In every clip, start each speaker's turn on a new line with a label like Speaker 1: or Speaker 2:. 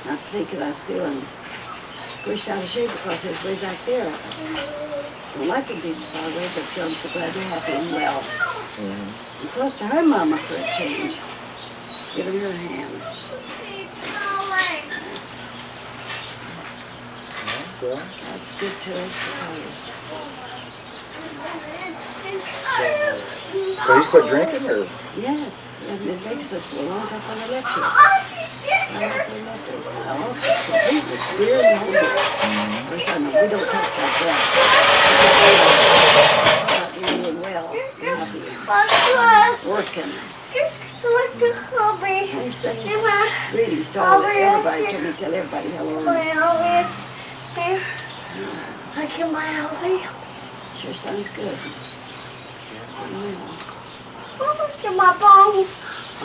Speaker 1: Not thinking I was feeling pushed out of shape because I was way back there. I don't like to be so far away, but still I'm so glad you're happy and well. And close to her mama for a change. Giving her a hand.
Speaker 2: Well,
Speaker 1: that's good to us.
Speaker 2: So he's quit drinking, or?
Speaker 1: Yes. It makes us for a long time on the lecture. Oh, completely clear and whole. Of course, I know we don't talk about that. About you doing well, happy, working. He says greetings to all everybody. Told me to tell everybody hello. Sure sounds good.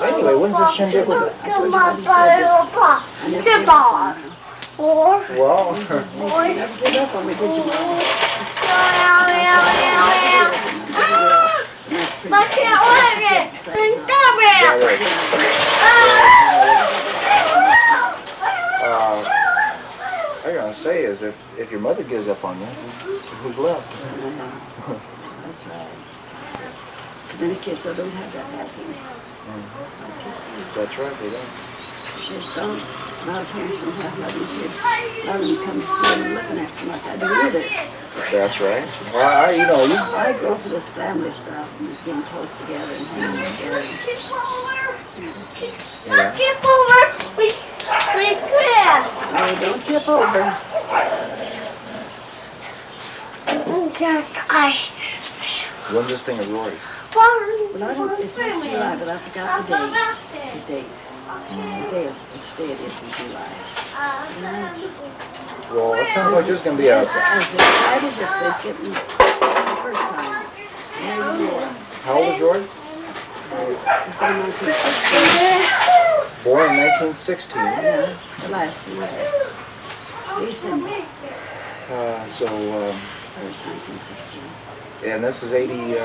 Speaker 2: Anyway, when's this shindig with it?
Speaker 1: Well,
Speaker 2: Well,
Speaker 1: never give up on me, did you, Mom?
Speaker 2: all I'm gonna say is, if your mother gives up on you, who's left?
Speaker 1: That's right. So many kids that don't have that happening.
Speaker 2: That's right, they don't.
Speaker 1: Just don't. A lot of parents don't have loving kids. A lot of them come to see them and looking at them like I do either.
Speaker 2: That's right. Well, you know,
Speaker 1: I go for this family stuff and getting close together and hanging together.
Speaker 2: Yeah.
Speaker 3: Tip over. We quit.
Speaker 1: Oh, don't tip over.
Speaker 2: When's this thing of Roy's?
Speaker 1: Well, I don't, it's next July, but I forgot the date. Which day it is in July.
Speaker 2: Well, it sounds like there's going to be a...
Speaker 1: As excited as this getting the first time.
Speaker 2: How old is Roy?
Speaker 1: Born in 1916.
Speaker 2: Born in 1916.
Speaker 1: Yeah, the last year. December.
Speaker 2: So,
Speaker 1: First 1916.
Speaker 2: and this is 81.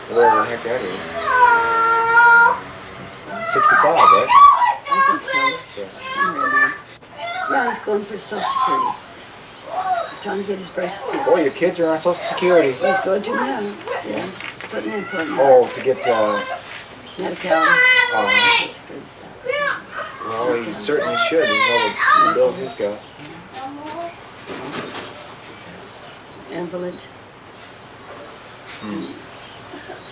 Speaker 2: Whatever the heck that is. 65, right?
Speaker 1: I think so.
Speaker 2: Yeah.
Speaker 1: Somewhere in there. Yeah, he's going for Social Security. He's trying to get his birth certificate.
Speaker 2: Boy, your kids are on Social Security.
Speaker 1: He's going to now. Yeah. He's putting in for it now.
Speaker 2: Oh, to get,
Speaker 1: Medical.
Speaker 2: well, he certainly should. He's all the bills he's got.
Speaker 1: Invalid.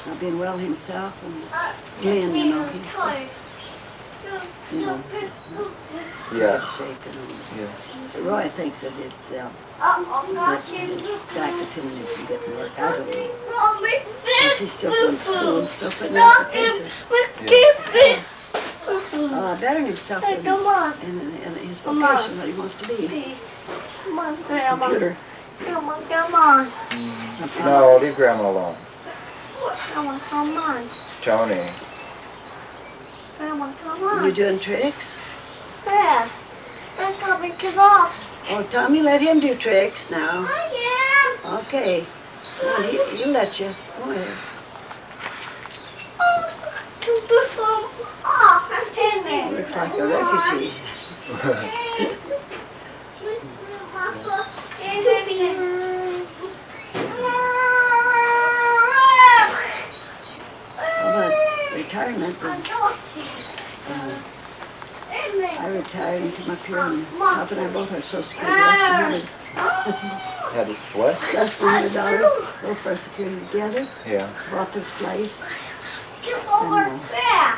Speaker 1: Not being well himself, and Glenn, you know, he's,
Speaker 2: Yeah.
Speaker 1: shape and all.
Speaker 2: Yeah.
Speaker 1: So Roy thinks that it's, that his back is hindering him from getting work. I don't know. Because he's still going to school and still putting out applications. Bettering himself in his vocation, what he wants to be. Computer.
Speaker 3: Come on.
Speaker 2: No, leave Grandma alone.
Speaker 3: Come on.
Speaker 2: Tony.
Speaker 3: Come on.
Speaker 1: You doing tricks?
Speaker 3: Yeah. That's how we give off.
Speaker 1: Oh, Tommy, let him do tricks now.
Speaker 3: I am.
Speaker 1: Okay. Come on, he'll let you. Go ahead. Looks like a refugee. Retirement. I retired into my period. Pop and I both are Social Security.
Speaker 2: Had what?
Speaker 1: Less than $100. Both for security together.
Speaker 2: Yeah.
Speaker 1: Bought this place.
Speaker 3: Over there.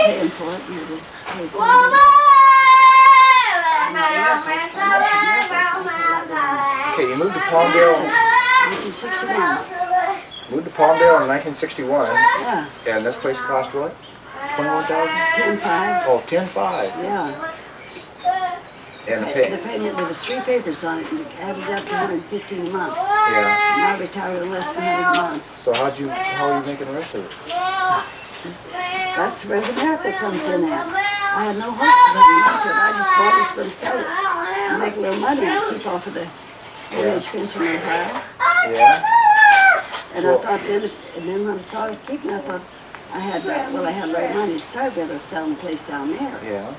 Speaker 1: Paying for it. You just pay for it.
Speaker 2: Okay, you moved to Palmdale.
Speaker 1: 1961.
Speaker 2: Moved to Palmdale in 1961.
Speaker 1: Yeah.
Speaker 2: And this place cost what? 21,000?
Speaker 1: 10.5.
Speaker 2: Oh, 10.5.
Speaker 1: Yeah.
Speaker 2: And the
Speaker 1: The
Speaker 2: pay.
Speaker 1: payment, there was 3 papers on it, and it added up to $115 a month.
Speaker 2: Yeah.
Speaker 1: And I retired in less than $100 a month.
Speaker 2: So how are you making the rest of it?
Speaker 1: That's where the miracle comes in at. I had no hopes of having enough of it. I just thought I was going to sell it and make a little money and keep off of the old-age pension I had.
Speaker 2: Yeah.
Speaker 1: And I thought then, and then when I saw I was keeping it, I thought, I I had right money to start with. I was selling the place down there.
Speaker 2: Yeah.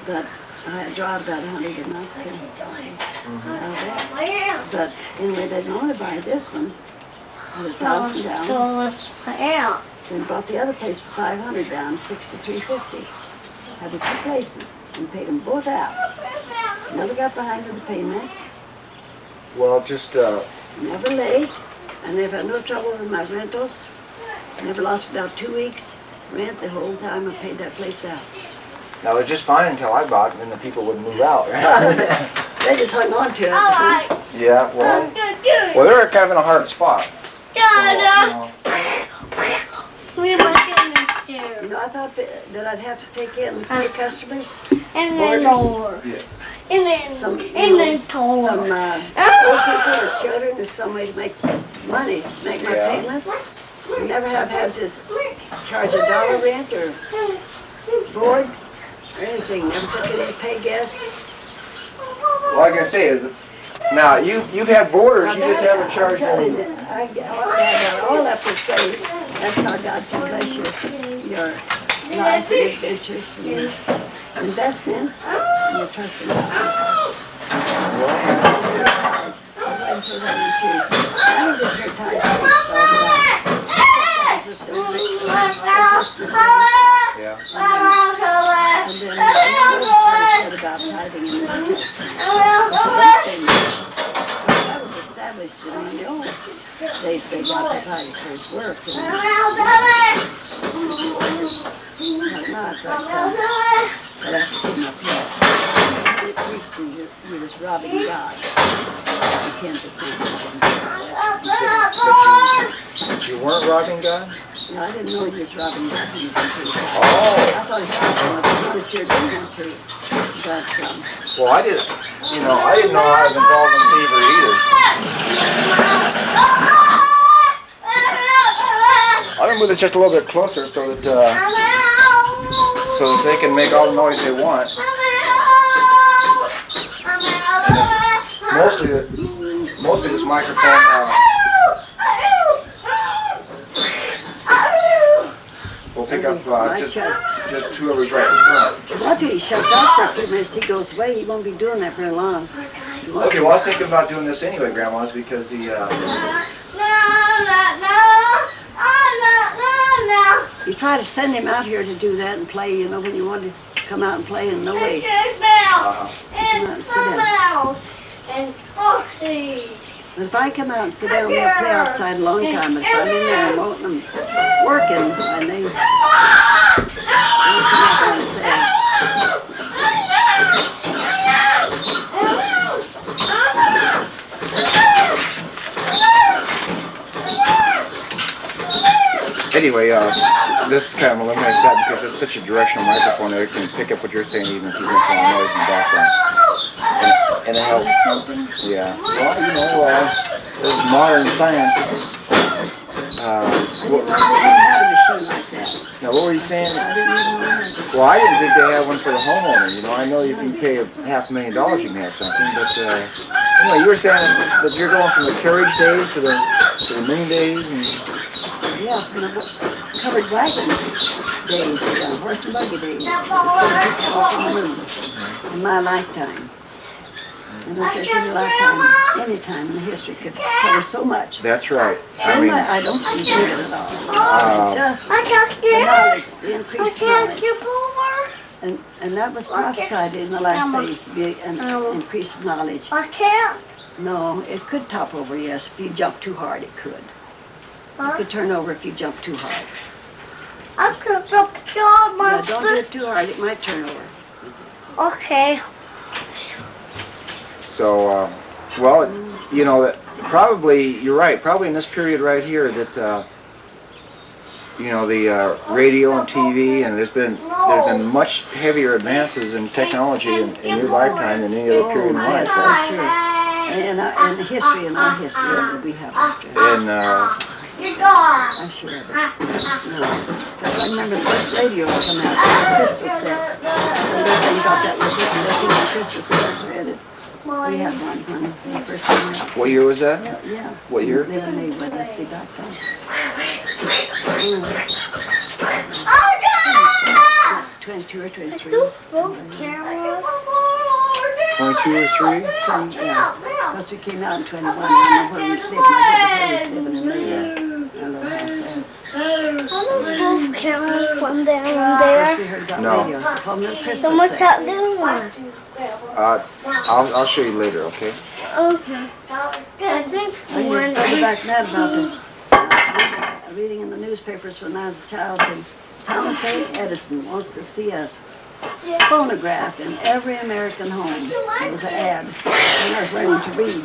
Speaker 1: But I had drawn about 100 a month. But anyway, they didn't want to buy this one. I had 1,000 down. Then bought the other place for 500 down, 63.50. Had the 2 places and paid them both out. Never got behind with the payment.
Speaker 2: Well, just
Speaker 1: Never late. I never had no trouble with my rentals. Never lost about 2 weeks rent the whole time I paid that place out.
Speaker 2: Now it was just fine until I bought, and then the people would move out.
Speaker 1: They just hung on to it.
Speaker 2: Yeah, well, they're kind of in a hard spot. So,
Speaker 1: You know, I thought that I'd have to take in 3 customers.
Speaker 3: And then more.
Speaker 2: Yeah.
Speaker 3: And then,
Speaker 1: Some,
Speaker 3: and taller.
Speaker 1: some old people or children, there's some way to make money, to make my
Speaker 2: Yeah.
Speaker 1: payments. I never have had to charge $1 rent or board or anything. Never took any pay guests.
Speaker 2: Well, I can say, now you've had boarders, you just haven't charged
Speaker 1: them.
Speaker 2: them.
Speaker 1: I got all up to say, that's how God can bless your life and adventures and your investments and your trust in God. I went for them too. I was at her time
Speaker 2: Yeah.
Speaker 1: and then I said about tithing in the New Testament. That was established in the old days where God provided for his work. But after getting up here, it preached you was robbing God. 10%.
Speaker 2: But you weren't robbing God?
Speaker 1: No, I didn't know he was robbing God. He was
Speaker 2: Oh.
Speaker 1: I thought he was sure didn't want to. But,
Speaker 2: Well, I didn't know I was involved in thievery either. I'm gonna move this just a little bit closer so that they can make all the noise they want. And mostly this microphone will pick up just whoever's right in front.
Speaker 1: After he shuts off for a few minutes, he goes away. He won't be doing that very long.
Speaker 2: Okay, well I was thinking about doing this anyway, Grandma's, because the
Speaker 1: You try to send him out here to do that and play, you know, when you want to come out and play, and no way.
Speaker 2: uh-huh.
Speaker 1: Come out and sit down. But if I come out and sit down, they'll play outside a long time. But if I'm in there and I'm working, and they come out there and say,
Speaker 2: Anyway, this kind of eliminates that because it's such a directional microphone that it can pick up what you're saying even if you make a noise in the background. And it helps. Yeah. Well, you know, there's modern science. Now, what were you saying? Well, I didn't think they had one for the homeowner. You know, I know if you pay $500,000, you can have something. But anyway, you were saying that you're going from the carriage days to the moon days. And
Speaker 1: yeah, from the covered wagon days, horse and buggy days. In my lifetime. And I think in a lifetime, any time in the history could cover so much.
Speaker 2: That's right.
Speaker 1: I don't think it at all. It's just the knowledge, the increased knowledge. And that was prophesied in the last days to be an increase of knowledge.
Speaker 3: I can't.
Speaker 1: No, it could top over, yes. If you jump too hard, it could. It could turn over if you jump too hard.
Speaker 3: I'm going to jump on my
Speaker 1: Don't do it too hard, it might turn over.
Speaker 3: Okay.
Speaker 2: So, well, you know, that probably, you're right, probably in this period right here that, you know, the radio and TV, and there's been much heavier advances in technology in your lifetime than any other period in life.
Speaker 1: Yes, sure. And history, in our history, we have history.
Speaker 2: And,
Speaker 1: I'm sure of it. No. I remember the first radio come out, the crystal set. And everything got that little crystal set. We had one when the first came out.
Speaker 2: what year was that?
Speaker 1: Yeah.
Speaker 2: What year?
Speaker 1: They were made with us, see, back then. 22 or 23.
Speaker 3: Still broke cameras.
Speaker 2: 22 or 3?
Speaker 1: 20, yeah. Plus we came out in 21. I don't know where we was living. I don't know where we was living in a little house there.
Speaker 3: How does both cameras come down
Speaker 1: First
Speaker 3: there?
Speaker 1: we heard about
Speaker 2: No.
Speaker 1: radios. They called them crystal
Speaker 3: So what's that
Speaker 1: sets.
Speaker 3: doing?
Speaker 2: I'll show you later, okay?
Speaker 3: Okay. I think
Speaker 1: I
Speaker 3: one
Speaker 1: heard further back than that about the reading in the newspapers when I was a child said Thomas A. Edison wants to see a phonograph in every American home. There was an ad when I was learning to read.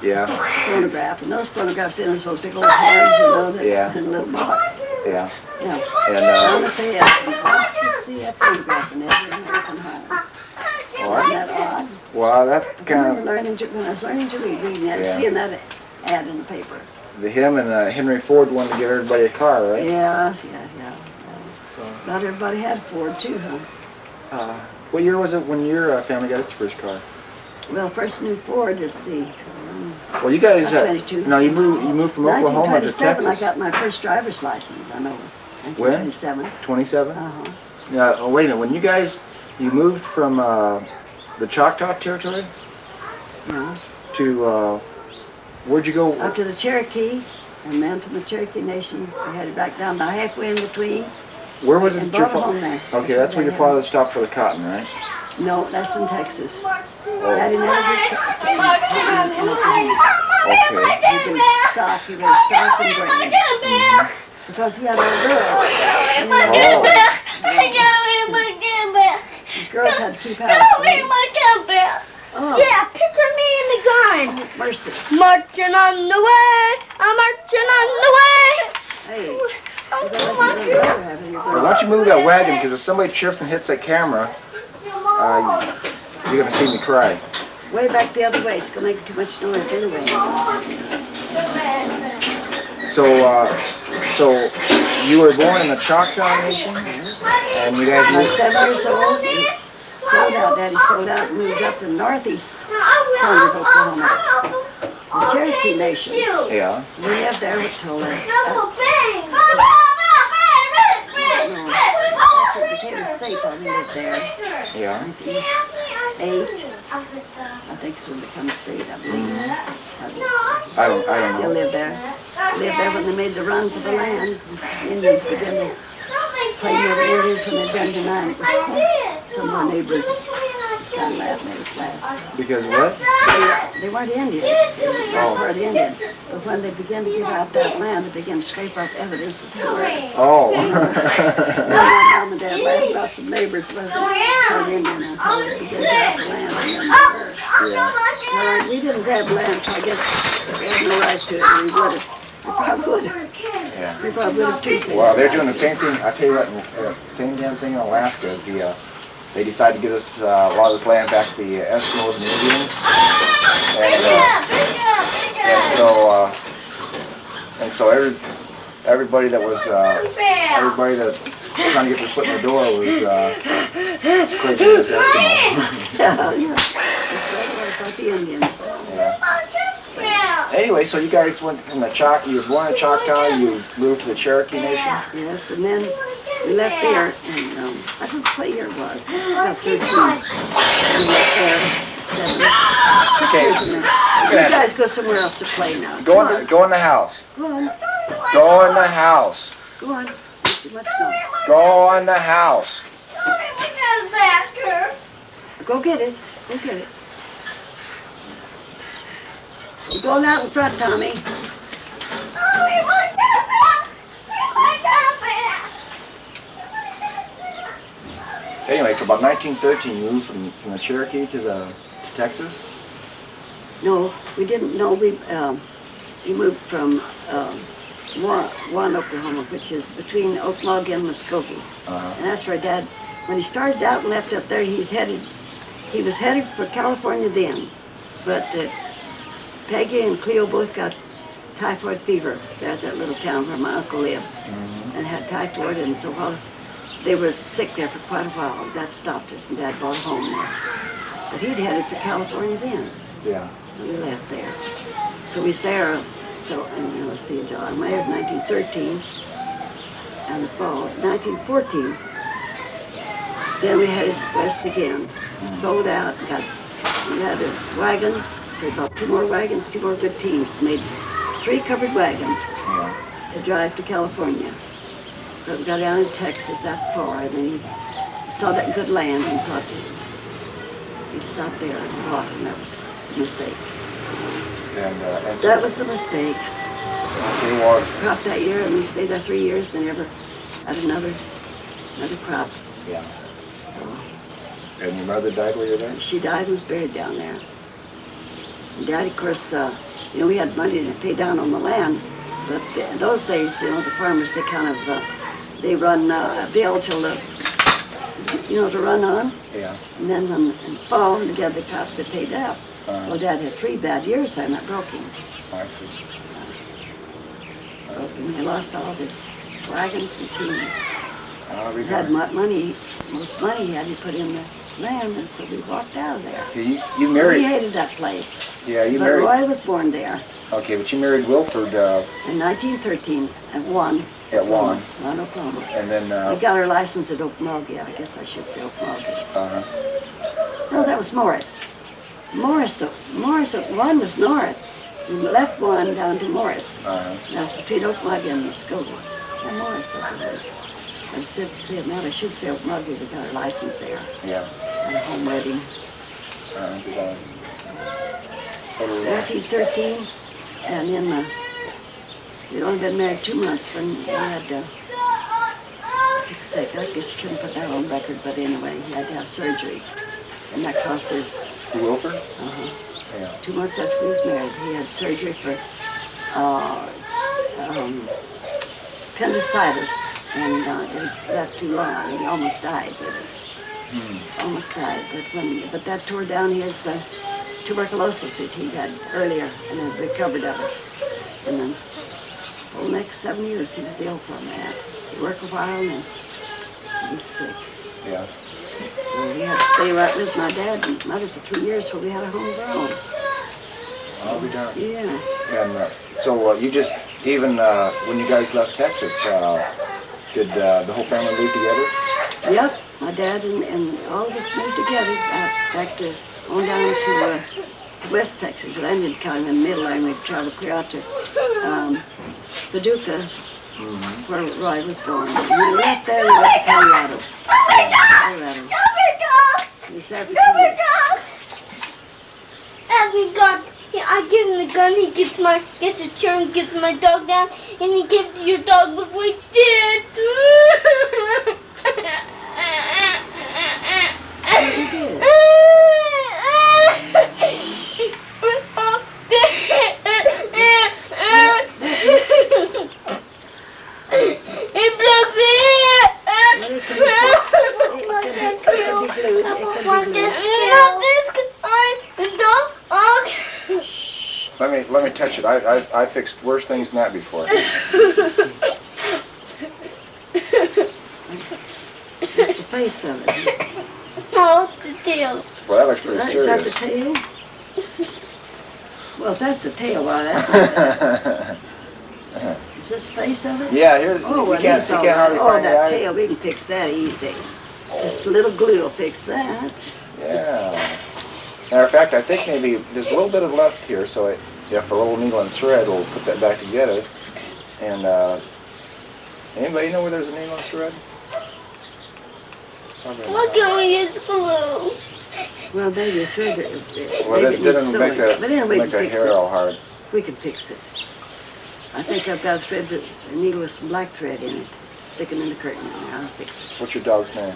Speaker 2: Yeah,
Speaker 1: Phonograph, and those phonographs in us, those big old horns, you know, that
Speaker 2: Yeah.
Speaker 1: in a little box.
Speaker 2: yeah.
Speaker 1: Yeah.
Speaker 2: And,
Speaker 1: Thomas A. Edison wants to see a phonograph in every American home. Isn't that odd?
Speaker 2: well, that's
Speaker 1: I
Speaker 2: kind
Speaker 1: remember
Speaker 2: of
Speaker 1: when I was learning to read, reading that,
Speaker 2: Yeah.
Speaker 1: seeing that ad in the paper.
Speaker 2: him and Henry Ford wanted to give everybody a car, right?
Speaker 1: Yeah.
Speaker 2: So,
Speaker 1: Not everybody had Ford too, huh?
Speaker 2: what year was it when your family got its first car?
Speaker 1: Well, first new Ford, let's see.
Speaker 2: Well, you guys,
Speaker 1: 22.
Speaker 2: no, you moved from Oklahoma to
Speaker 1: 1927, I
Speaker 2: Texas.
Speaker 1: got my first driver's license, I know.
Speaker 2: When?
Speaker 1: 1927.
Speaker 2: 27?
Speaker 1: Uh-huh.
Speaker 2: Now, wait a minute. When you moved from the Choctaw Territory
Speaker 1: Yeah.
Speaker 2: to, where'd you go?
Speaker 1: Up to the Cherokee, and then from the Cherokee Nation, we headed back down about halfway in between.
Speaker 2: Where was it
Speaker 1: And
Speaker 2: that your
Speaker 1: brought home
Speaker 2: father?
Speaker 1: there.
Speaker 2: Okay, that's where your father stopped for the cotton, right?
Speaker 1: No, that's in Texas.
Speaker 2: Oh,
Speaker 1: Daddy never did cotton in Oklahoma.
Speaker 2: okay.
Speaker 1: He did stock, he raised stock and grain. Because he had all girls. These girls had to keep house. Oh,
Speaker 3: Yeah, picture me in the gun.
Speaker 1: mercy.
Speaker 3: Marching on the way, I'm marching on the way.
Speaker 1: Hey, you gotta let your little brother have it. Your
Speaker 2: Well,
Speaker 1: girl.
Speaker 2: why don't you move that wagon? Because if somebody trips and hits that camera, you're gonna see me cry.
Speaker 1: Way back the other way. It's gonna make too much noise anyway.
Speaker 2: So you were born in the Choctaw Nation, and you guys
Speaker 1: I was
Speaker 2: moved.
Speaker 1: 7 years old. We sold out. Daddy sold out and moved up to the northeast corner of Oklahoma. The Cherokee Nation.
Speaker 2: Yeah.
Speaker 1: We lived there until after it became a state while we lived there.
Speaker 2: Yeah.
Speaker 1: 1908. I think it's when it became a state, I believe.
Speaker 2: I don't
Speaker 1: Still
Speaker 2: know.
Speaker 1: lived there. Lived there when they made the run for the land. The Indians began to claim they were Indians when they'd been denied it. Some of our neighbors just kind of laughed, made us laugh.
Speaker 2: Because what?
Speaker 1: They weren't Indians. They weren't part of the Indian. But when they began to give out that land, they began to scrape up evidence that they were.
Speaker 2: Oh.
Speaker 1: My mom and dad laughed about some neighbors wasn't part of the Indian until they began to give out the land. And then they were.
Speaker 2: Yeah.
Speaker 1: Well, we didn't grab land, so I guess we had no right to it, and we would have. We probably would have.
Speaker 2: Yeah.
Speaker 1: We probably would have too.
Speaker 2: Well, they're doing the same thing. I tell you what, same damn thing in Alaska. Is they decided to give us a lot of this land back to the Eskimos and Indians, and so everybody that was everybody that was trying to get their foot in the door was claiming it as Eskimo.
Speaker 1: Yeah. That's about the Indians.
Speaker 2: Yeah. Anyway, so you guys went from the Choctaw. You were born in Choctaw. You moved to the Cherokee Nation.
Speaker 1: Yes, and then we left there, and I don't know what year it was. About 13. We left there, 7.
Speaker 2: Okay.
Speaker 1: You guys go somewhere else to play now.
Speaker 2: Go in the house.
Speaker 1: Go on.
Speaker 2: Go in the house.
Speaker 1: Go on. Not too much noise.
Speaker 2: Go in the house.
Speaker 1: Go get it. Go get it. You're going out in front, Tommy.
Speaker 2: Anyway, so about 1913, you moved from the Cherokee to Texas.
Speaker 1: No, we didn't. No, we moved from Warren, Oklahoma, which is between Okmulgee and Muskogee. And that's where Dad, when he started out and left up there, he was headed for California then. But Peggy and Cleo both got typhoid fever there at that little town where my uncle lived, and had typhoid, and so while they were sick there for quite a while, that stopped us, and Dad brought home there. But he'd headed for California then.
Speaker 2: Yeah.
Speaker 1: We left there. So we stayed there until, let's see, until I married in 1913, and the fall of 1914, Then we headed west again. Sold out. We had a wagon, so we bought 2 more wagons, 2 more good teams. Made 3 covered wagons to drive to California. But we got down in Texas that far, and then we saw that good land and thought we'd stop there and bought it, and that was a mistake.
Speaker 2: And
Speaker 1: That was the mistake.
Speaker 2: okay, well,
Speaker 1: Crop that year, and we stayed there 3 years, then never had another crop.
Speaker 2: yeah.
Speaker 1: So
Speaker 2: And your mother died while you were there?
Speaker 1: she died and was buried down there. And Dad, of course, we had money to pay down on the land, but in those days, the farmers, they kind of, they run a bill till the, to run on.
Speaker 2: Yeah.
Speaker 1: And then when in fall, to get the crops, they paid up.
Speaker 2: Uh-huh.
Speaker 1: Well, Dad had 3 bad years, and that broke him.
Speaker 2: I see.
Speaker 1: Broke him. He lost all his wagons and teams.
Speaker 2: I'll be
Speaker 1: He had
Speaker 2: darned.
Speaker 1: money, most money he had to put in the land, and so we walked out of there.
Speaker 2: Okay, you
Speaker 1: We
Speaker 2: married.
Speaker 1: hated that place.
Speaker 2: Yeah, you
Speaker 1: But
Speaker 2: married.
Speaker 1: Roy was born there
Speaker 2: Okay, but you married Wilford
Speaker 1: in 1913 at Juan,
Speaker 2: Oklahoma,
Speaker 1: Oklahoma.
Speaker 2: and then.
Speaker 1: We got our license at Okmulgee, I guess I should say Okmulgee.
Speaker 2: Uh-huh.
Speaker 1: No, that was Morris. Morris Juan was north. We left Juan down to Morris.
Speaker 2: Uh-huh.
Speaker 1: That's between Okmulgee and Muskogee. And Morris over there. I said, I should say Okmulgee, we got our license there.
Speaker 2: Yeah.
Speaker 1: And a home wedding.
Speaker 2: Be darned. What was that?
Speaker 1: 1913, and then we'd only been married 2 months when he had sick. I guess I shouldn't put that on record, but anyway, he had to have surgery. And that cost us
Speaker 2: Wilford? Yeah.
Speaker 1: 2 months after he was married. He had surgery for appendicitis, and it left too long. He almost died with it. Almost died, but that tore down his tuberculosis that he had earlier, and had recovered of it. And then for the next 7 years he was ill from that. He worked a while and he was sick.
Speaker 2: Yeah.
Speaker 1: So we had to stay right with my dad and mother for 3 years before we had a home grown.
Speaker 2: I'll be darned.
Speaker 1: Yeah.
Speaker 2: And so you just, even when you guys left Texas, did the whole family live together?
Speaker 1: Yep. My dad and all of us moved together back to, on down to West Texas. We landed kind of in the middle, and we traveled clear out to Paducah, where Roy was born. When we left there, we went to Colorado. Colorado. We sat in
Speaker 3: I give him the gun, he gets a chair and gets my dog down, and he gives your dog before he's dead.
Speaker 1: He did.
Speaker 3: It broke
Speaker 2: Let me touch it. I fixed worse things than that before.
Speaker 1: That's the face of it.
Speaker 3: No, it's the tail.
Speaker 2: Well, that looks pretty
Speaker 1: Is that the
Speaker 2: serious.
Speaker 1: tail? Well, if that's the tail, well, that's Is this the face of it?
Speaker 2: Yeah, here,
Speaker 1: Oh, well,
Speaker 2: you can't
Speaker 1: he's all right.
Speaker 2: hardly
Speaker 1: Oh,
Speaker 2: find the
Speaker 1: that
Speaker 2: eyes.
Speaker 1: tail, we can fix that easy. Just a little glue will fix that.
Speaker 2: Yeah. Matter of fact, I think maybe there's a little bit of left here, so if a little needle and thread will put that back together. And anybody know where there's a needle and thread?
Speaker 3: Look at me, it's glue.
Speaker 1: Well, maybe a thread,
Speaker 2: Well,
Speaker 1: maybe
Speaker 2: that
Speaker 1: it needs
Speaker 2: didn't
Speaker 1: sewing.
Speaker 2: make that,
Speaker 1: But anyway, we
Speaker 2: make
Speaker 1: can
Speaker 2: that
Speaker 1: fix
Speaker 2: hair
Speaker 1: it.
Speaker 2: all hard.
Speaker 1: We can fix it. I think I've got a thread, a needle with some black thread in it. Sticking in the curtain, and I'll fix it.
Speaker 2: What's your dog's name?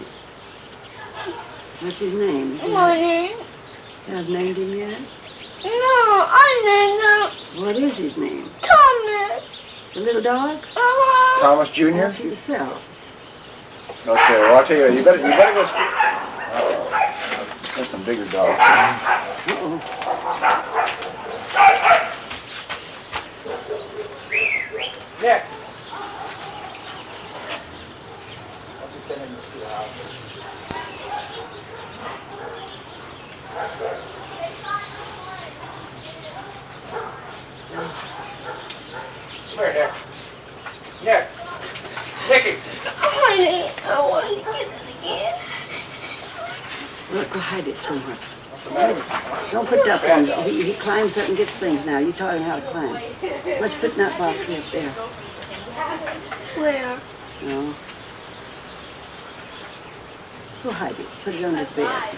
Speaker 1: What's his name?
Speaker 3: Morning.
Speaker 1: You haven't named him yet?
Speaker 3: No, I didn't.
Speaker 1: What is his name?
Speaker 3: Thomas.
Speaker 1: The little dog?
Speaker 2: Thomas Jr.?
Speaker 1: After yourself.
Speaker 2: Okay, well, I'll tell you, you better go. There's some bigger dogs.
Speaker 1: Uh-oh.
Speaker 2: Nick. Come here, Nick. Nick. Nicky.
Speaker 3: I want to get it again.
Speaker 1: Look, go hide it somewhere. Hide it. Don't put it up there. He climbs up and gets things now. You taught him how to climb. Let's put it in that box right there.
Speaker 3: Where?
Speaker 1: No. Go hide it. Put it under the bed.